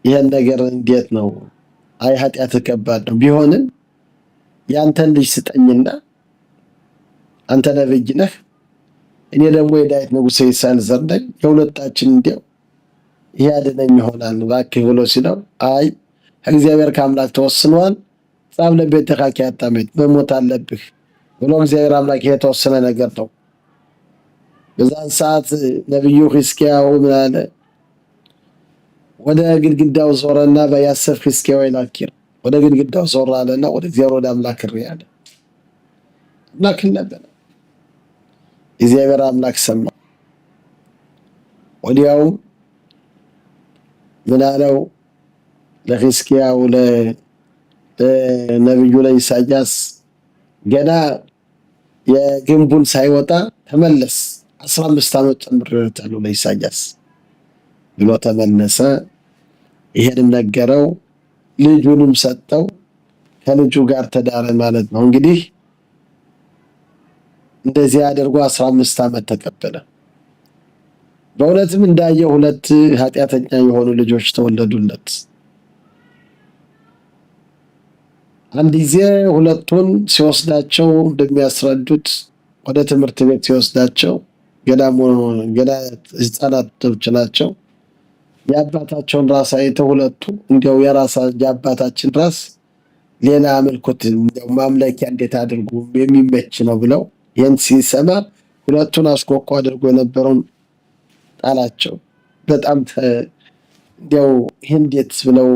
ይህን ነገር እንዴት ነው? አይ ኃጢአት ከባድ ነው። ቢሆንም ያንተን ልጅ ስጠኝና አንተ ነብይ ነህ፣ እኔ ደግሞ የዳዊት ንጉሥ የይሳያል ዘር ነኝ። የሁለታችን እንዲያው ይሄ ያድነኝ ይሆናል እባክህ ብሎ ሲለው አይ እግዚአብሔር ከአምላክ ተወስኗል። ጻብ ለቤትህ ካኪያታሜት መሞት አለብህ ብሎ እግዚአብሔር አምላክ ይሄ የተወሰነ ነገር ነው። በዛን ሰዓት ነብዩ ሕዝቅያው ምን አለ? ወደ ግድግዳው ዞረና በያሰፍ ሕዝቅያው ይላኪር ወደ ግድግዳው ዞር አለና ወደ እግዚአብሔር ወደ አምላክ ሪያለ አምላክ ለበለ። እግዚአብሔር አምላክ ሰማ። ወዲያው ምን አለው ለሕዝቅያው ለነብዩ ለኢሳያስ ገና የግንቡን ሳይወጣ ተመለስ 15 ዓመት ጨምሬለታለሁ ለኢሳያስ ብሎ ተመለሰ። ይሄንም ነገረው፣ ልጁንም ሰጠው፣ ከልጁ ጋር ተዳረ ማለት ነው። እንግዲህ እንደዚህ አድርጎ 15 ዓመት ተቀበለ። በእውነትም እንዳየው 2 ኃጢአተኛ የሆኑ ልጆች ተወለዱለት። አንድ ጊዜ 2ቱን ሲወስዳቸው እንደሚያስረዱት ወደ ትምህርት ቤት ሲወስዳቸው ገና ህፃናቶች ናቸው። የአባታቸውን ራስ አይተው 2ቱ እንዲያው የአባታችን ራስ ሌላ አምልኮት እንዲያው ማምለኪያ እንዴት አድርጎ የሚመች ነው ብለው ይህን ሲሰማ 2ቱን አስኮኮ አድርጎ የነበረውን ጣላቸው። በጣም እንዲያው ይህን እንዴት ብለው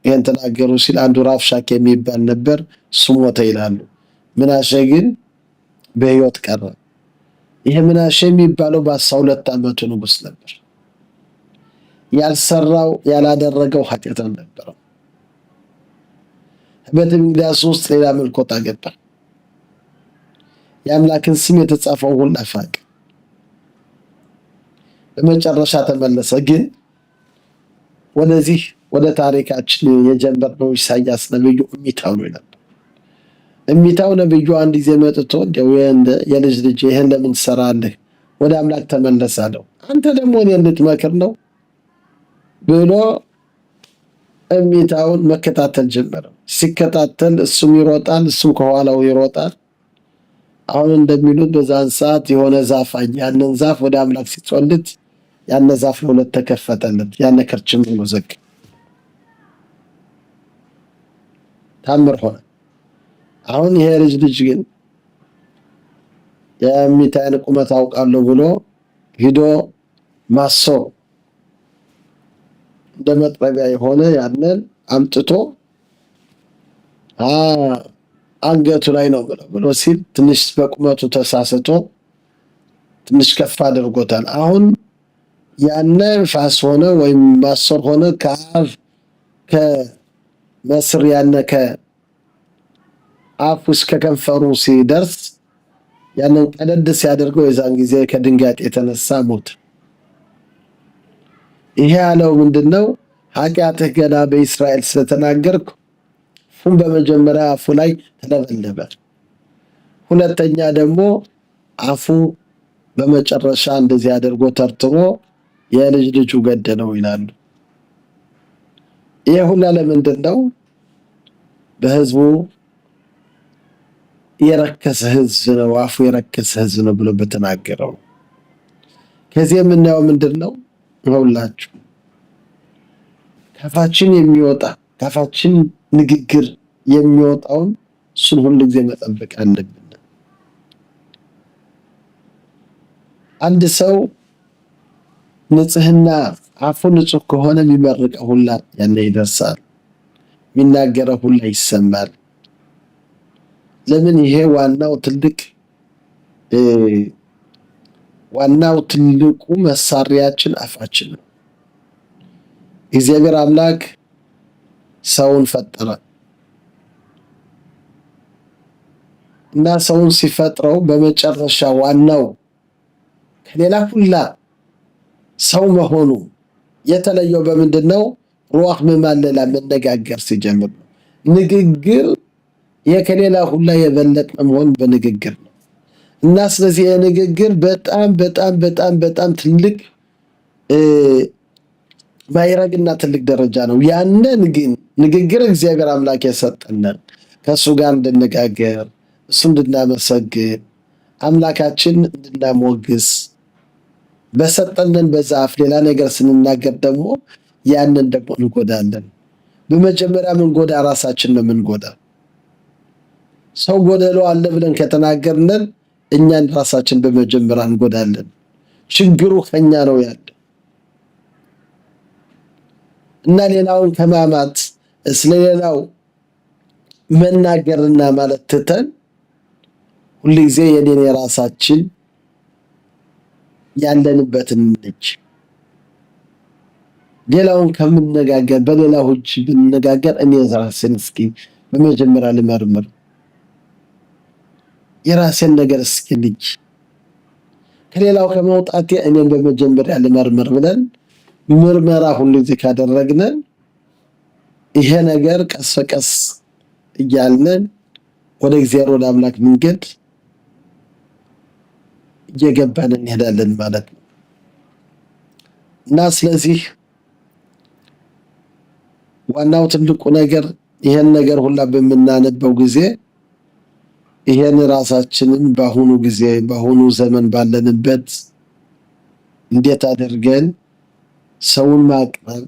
ይህን ተናገሩ ሲል አንዱ ራፍሻክ የሚባል ነበር፣ እሱ ሞተ ይላሉ። ምናሸ ግን በህይወት ቀረ። ይሄ ምናሸ የሚባለው በ12 ዓመቱ ንጉስ ነበር። ያልሰራው ያላደረገው ኃጢአት አልነበረም። በቤተ መቅደስ ውስጥ ሌላ አምልኮት አገባ። የአምላክን ስም የተጻፈው ሁሉ አፋቅ። በመጨረሻ ተመለሰ። ግን ወደዚህ ወደ ታሪካችን የጀመርነው ኢሳያስ ነብዩ እሚታው ነው ነበር። እሚታው ነብዩ አንድ ጊዜ መጥቶ እንደው የልጅ ልጅ ይሄን ለምን ትሰራለህ? ወደ አምላክ ተመለስ አለው። አንተ ደግሞ እኔን ልትመክር ነው ብሎ እሚታውን መከታተል ጀመረ። ሲከታተል እሱም ይሮጣል፣ እሱም ከኋላው ይሮጣል። አሁን እንደሚሉት በዛን ሰዓት የሆነ ዛፍ አየ። ያንን ዛፍ ወደ አምላክ ሲጸልት ያነ ዛፍ ለሁለት ተከፈተለት። ያነ ከርችም ብሎ ዘግ ታምር ሆነ። አሁን ይሄ ልጅ ግን የሚታየን ቁመት አውቃለሁ ብሎ ሂዶ ማሶ እንደመጥረቢያ የሆነ ያንን አምጥቶ አንገቱ ላይ ነው ብሎ ሲል ትንሽ በቁመቱ ተሳስቶ ትንሽ ከፍ አድርጎታል። አሁን ያነ ፋስ ሆነ ወይም ማሶር ሆነ ከመስር ያነ ከአፉ እስከ ከንፈሩ ሲደርስ ያንን ቀደድ ሲያደርገው የዛን ጊዜ ከድንጋጤ የተነሳ ሞት። ይሄ ያለው ምንድነው? ኃጢአትህ ገና በእስራኤል ስለተናገርኩ ፉም በመጀመሪያ አፉ ላይ ተለበለበ። ሁለተኛ ደግሞ አፉ በመጨረሻ እንደዚህ አድርጎ ተርትሮ የልጅ ልጁ ገደለው ይላሉ። ይሄ ሁላ ለምንድን ነው? በህዝቡ የረከሰ ህዝብ ነው፣ አፉ የረከሰ ህዝብ ነው ብሎ በተናገረው። ከዚህ የምናየው ምንድን ነው? ሁላችሁ ካፋችን የሚወጣ ካፋችን ንግግር የሚወጣውን እሱን ሁሉ ጊዜ መጠበቅ አለብን። አንድ ሰው ንጽህና አፉ ንጹህ ከሆነ የሚመርቀው ሁላ ያኔ ይደርሳል፣ የሚናገረው ሁላ ይሰማል። ለምን? ይሄ ዋናው ትልቁ መሳሪያችን አፋችን ነው። እግዚአብሔር አምላክ ሰውን ፈጠረ እና ሰውን ሲፈጥረው በመጨረሻ ዋናው ከሌላ ሁላ ሰው መሆኑ የተለየው በምንድን ነው? ሩህ መማለላ መነጋገር ሲጀምር ነው። ንግግር ከሌላ ሁላ የበለጠ መሆን በንግግር ነው እና ስለዚህ የንግግር በጣም በጣም በጣም በጣም ትልቅ ማይረግና ትልቅ ደረጃ ነው። ያንን ግን ንግግር እግዚአብሔር አምላክ የሰጠንን ከእሱ ጋር እንድነጋገር፣ እሱ እንድናመሰግን፣ አምላካችን እንድናሞግስ በሰጠንን በዛ አፍ ሌላ ነገር ስንናገር ደግሞ ያንን ደግሞ እንጎዳለን። በመጀመሪያ ምንጎዳ ራሳችን ነው ምንጎዳ። ሰው ጎደሎ አለ ብለን ከተናገርነን እኛን ራሳችን በመጀመሪያ እንጎዳለን። ችግሩ ከኛ ነው ያለ እና ሌላውን ከማማት ስለሌላው መናገርና ማለት ትተን ሁልጊዜ የኔን የራሳችን ያለንበትን ልጅ ሌላውን ከምንነጋገር በሌላው እጅ ብንነጋገር እኔ ራሴን እስኪ በመጀመሪያ ልመርምር፣ የራሴን ነገር እስኪ ልጅ ከሌላው ከመውጣቴ እኔን በመጀመሪያ ልመርምር ብለን ምርመራ ሁልጊዜ ካደረግን ይሄ ነገር ቀስ በቀስ እያልን ወደ እግዚአብሔር ወደ አምላክ መንገድ እየገባን እንሄዳለን ማለት ነው እና ስለዚህ ዋናው ትልቁ ነገር ይሄን ነገር ሁላ በምናነበው ጊዜ ይሄን ራሳችንን በአሁኑ ጊዜ በአሁኑ ዘመን ባለንበት እንዴት አድርገን ሰውን ማቅረብ፣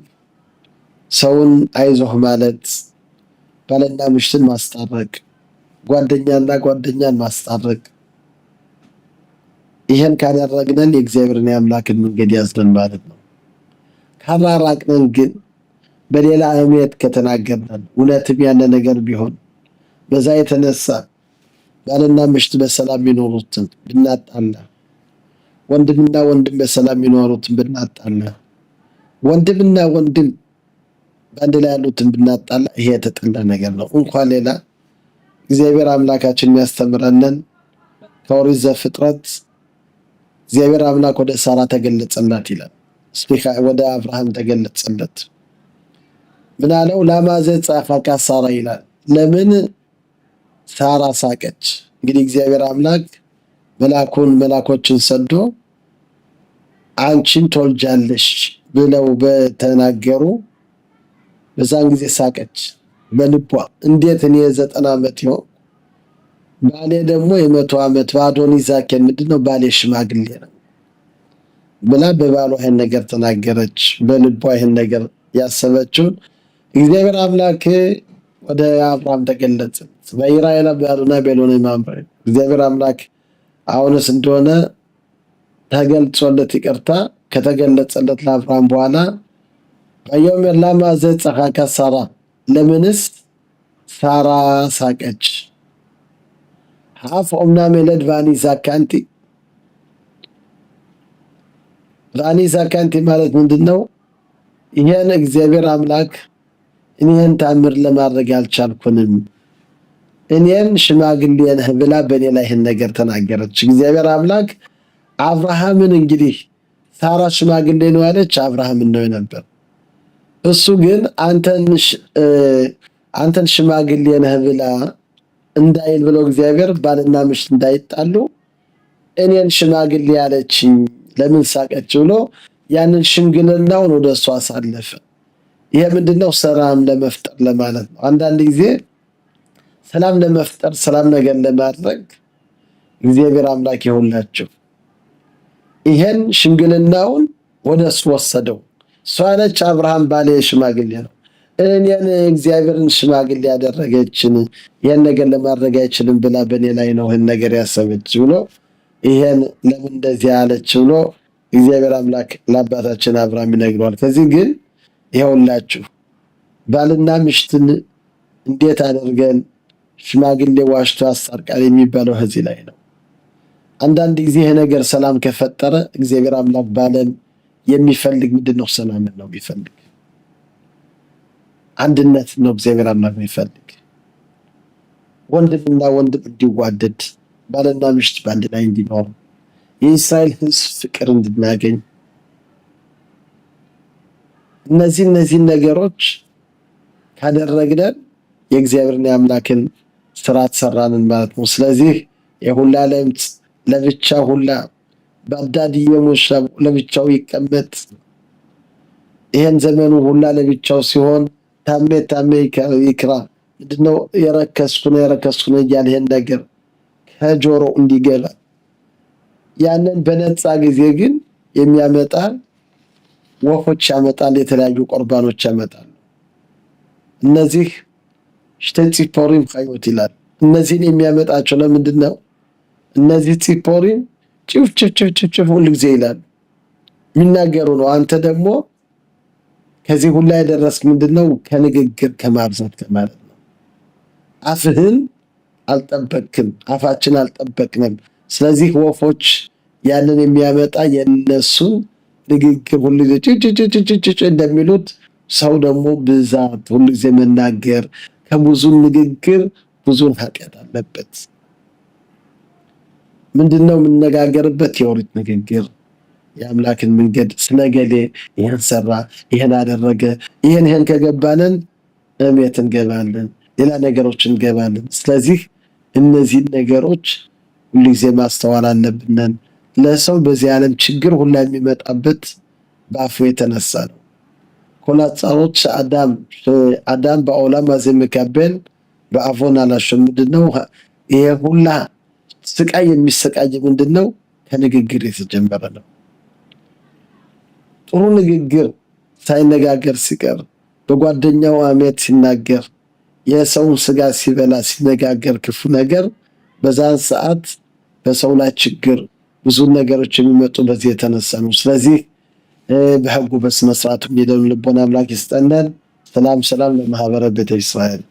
ሰውን አይዞህ ማለት፣ ባልና ሚስትን ማስታረቅ፣ ጓደኛና ጓደኛን ማስታረቅ፣ ይሄን ካደረግነን የእግዚአብሔርን የአምላክን መንገድ ያዝነን ማለት ነው። ካራራቅነን ግን በሌላ እምነት ከተናገርነን እውነትም ያለ ነገር ቢሆን በዛ የተነሳ ባልና ሚስት በሰላም የሚኖሩትን ብናጣላ፣ ወንድምና ወንድም በሰላም የሚኖሩትን ብናጣላ፣ ወንድምና ወንድም በአንድ ላይ ያሉትን ብናጣላ ይሄ የተጠላ ነገር ነው። እንኳን ሌላ እግዚአብሔር አምላካችን የሚያስተምረንን ከኦሪት ዘፍጥረት እግዚአብሔር አምላክ ወደ ሳራ ተገለጸላት ይላል። ወደ አብርሃም ተገለጸለት። ምን አለው? ላማዘ ጻፋካ ሳራ ይላል። ለምን ሳራ ሳቀች? እንግዲህ እግዚአብሔር አምላክ መላኮችን ሰዶ አንቺን ትወልጃለሽ ብለው በተናገሩ በዛን ጊዜ ሳቀች በልቧ። እንዴት እኔ 90 ዓመት ይሆን ባሌ ደግሞ የ100 ዓመት በአዶኒዛክ ምንድነው ባሌ ሽማግሌ ነው ብላ በባሏ ይሄን ነገር ተናገረች። በልቧ ይሄን ነገር ያሰበችውን እግዚአብሔር አምላክ ወደ አብርሃም ተገለጸ። በኢራኤል ባሉና ቤሎና ማምረ እግዚአብሔር አምላክ አሁንስ እንደሆነ ተገልጾለት ይቅርታ ከተገለጸለት ለአብርሃም በኋላ በየውም ለማ ዘጸኻከ ሳራ፣ ለምንስ ሳራ ሳቀች? ሀፍ ኦምና መለድ ቫኒ ዛካንቲ። ቫኒ ዛካንቲ ማለት ምንድነው? ይሄን እግዚአብሔር አምላክ እኔን ታምር ለማድረግ አልቻልኩንም፣ እኔን ሽማግሌ ነህ ብላ በእኔ ላይ ይህን ነገር ተናገረች። እግዚአብሔር አምላክ አብርሃምን እንግዲህ ሳራ ሽማግሌ ነው ያለች አብርሃም ነው ነበር። እሱ ግን አንተን ሽማግሌ ነህ ብላ እንዳይል ብሎ እግዚአብሔር ባልና ሚስት እንዳይጣሉ እኔን ሽማግሌ ያለችኝ ለምን ሳቀች ብሎ ያንን ሽምግልናውን ወደ እሱ አሳለፈ። ይሄ ምንድነው? ሰላም ለመፍጠር ለማለት ነው። አንዳንድ ጊዜ ሰላም ለመፍጠር ሰላም ነገር ለማድረግ እግዚአብሔር አምላክ ይሁንላችሁ። ይሄን ሽምግልናውን ወደ እሱ ወሰደው። እሷ አለች አብርሃም ባሌ ሽማግሌ ነው፣ እኔን እግዚአብሔርን ሽማግሌ ያደረገችን ይሄን ነገር ለማድረግ አይችልም ብላ በእኔ ላይ ነው ይሄን ነገር ያሰበች ብሎ ይሄን ለምን እንደዚህ አለች ብሎ እግዚአብሔር አምላክ ለአባታችን አብርሃም ይነግረዋል። ከዚህ ግን ይኸውላችሁ ባልና ሚስትን እንዴት አድርገን ሽማግሌ ዋሽቶ ያስታርቃል የሚባለው ከዚህ ላይ ነው። አንዳንድ ጊዜ ይሄ ነገር ሰላም ከፈጠረ እግዚአብሔር አምላክ ባለን የሚፈልግ ምንድነው? ሰላምን ነው የሚፈልግ፣ አንድነት ነው እግዚአብሔር አምላክ የሚፈልግ። ወንድምና ወንድም እንዲዋደድ፣ ባልና ሚስት በአንድ ላይ እንዲኖሩ፣ የእስራኤል ሕዝብ ፍቅር እንድናገኝ እነዚህን ነገሮች ካደረግን የእግዚአብሔርን የአምላክን ስራ ተሰራንን ማለት ነው። ስለዚህ የሁላ ለብቻ ሁላ በአዳድየሞች ለብቻው ይቀመጥ። ይሄን ዘመኑ ሁላ ለብቻው ሲሆን ታሜ ይክራ ምንድነው? የረከስኩ ነው እያለ ይሄን ነገር ከጆሮ እንዲገባ ያንን በነፃ ጊዜ ግን የሚያመጣ ወፎች ያመጣል፣ የተለያዩ ቁርባኖች ያመጣል። እነዚህ ሽተጽፖሪም ኸዮት ይላል። እነዚህን የሚያመጣቸው ለምንድን ነው? እነዚህ ጽፖሪም ጭፍ ሁሉ ጊዜ ይላል የሚናገሩ ነው። አንተ ደግሞ ከዚህ ሁላ የደረስክ ምንድነው? ከንግግር ከማብዛት ከማለት ነው። አፍህን አልጠበቅም፣ አፋችን አልጠበቅንም። ስለዚህ ወፎች ያንን የሚያመጣ የነሱን ንግግር ሁሉ ጊዜ ጭጭ እንደሚሉት ሰው ደግሞ ብዛት ሁሉ ጊዜ መናገር ከብዙ ንግግር ብዙን ኃጢአት አለበት። ምንድነው የምንነጋገርበት? የኦሪት ንግግር፣ የአምላክን መንገድ ስለገሌ ይህን ሰራ፣ ይህን አደረገ፣ ይህን ከገባንን እሜት እንገባለን፣ ሌላ ነገሮች እንገባለን። ስለዚህ እነዚህን ነገሮች ሁሉ ጊዜ ማስተዋል አለብንን። ለሰው በዚህ ዓለም ችግር ሁላ የሚመጣበት በአፉ የተነሳ ነው። ኮላጻሮች አዳም በአውላም አዘ መካበል በአፎን አላሸው። ምንድነው ይሄ ሁላ ስቃይ የሚሰቃይ ምንድነው? ከንግግር የተጀመረ ነው። ጥሩ ንግግር ሳይነጋገር ሲቀር በጓደኛው አሜት ሲናገር የሰውን ስጋ ሲበላ ሲነጋገር ክፉ ነገር በዛን ሰዓት በሰው ላይ ችግር ብዙ ነገሮች የሚመጡ በዚህ የተነሳ ነው። ስለዚህ በሕጉ በስነ ስርዓቱ የሚሄደውን ልቦና አምላክ ይስጠናል። ሰላም ለማህበረ ቤተ እስራኤል።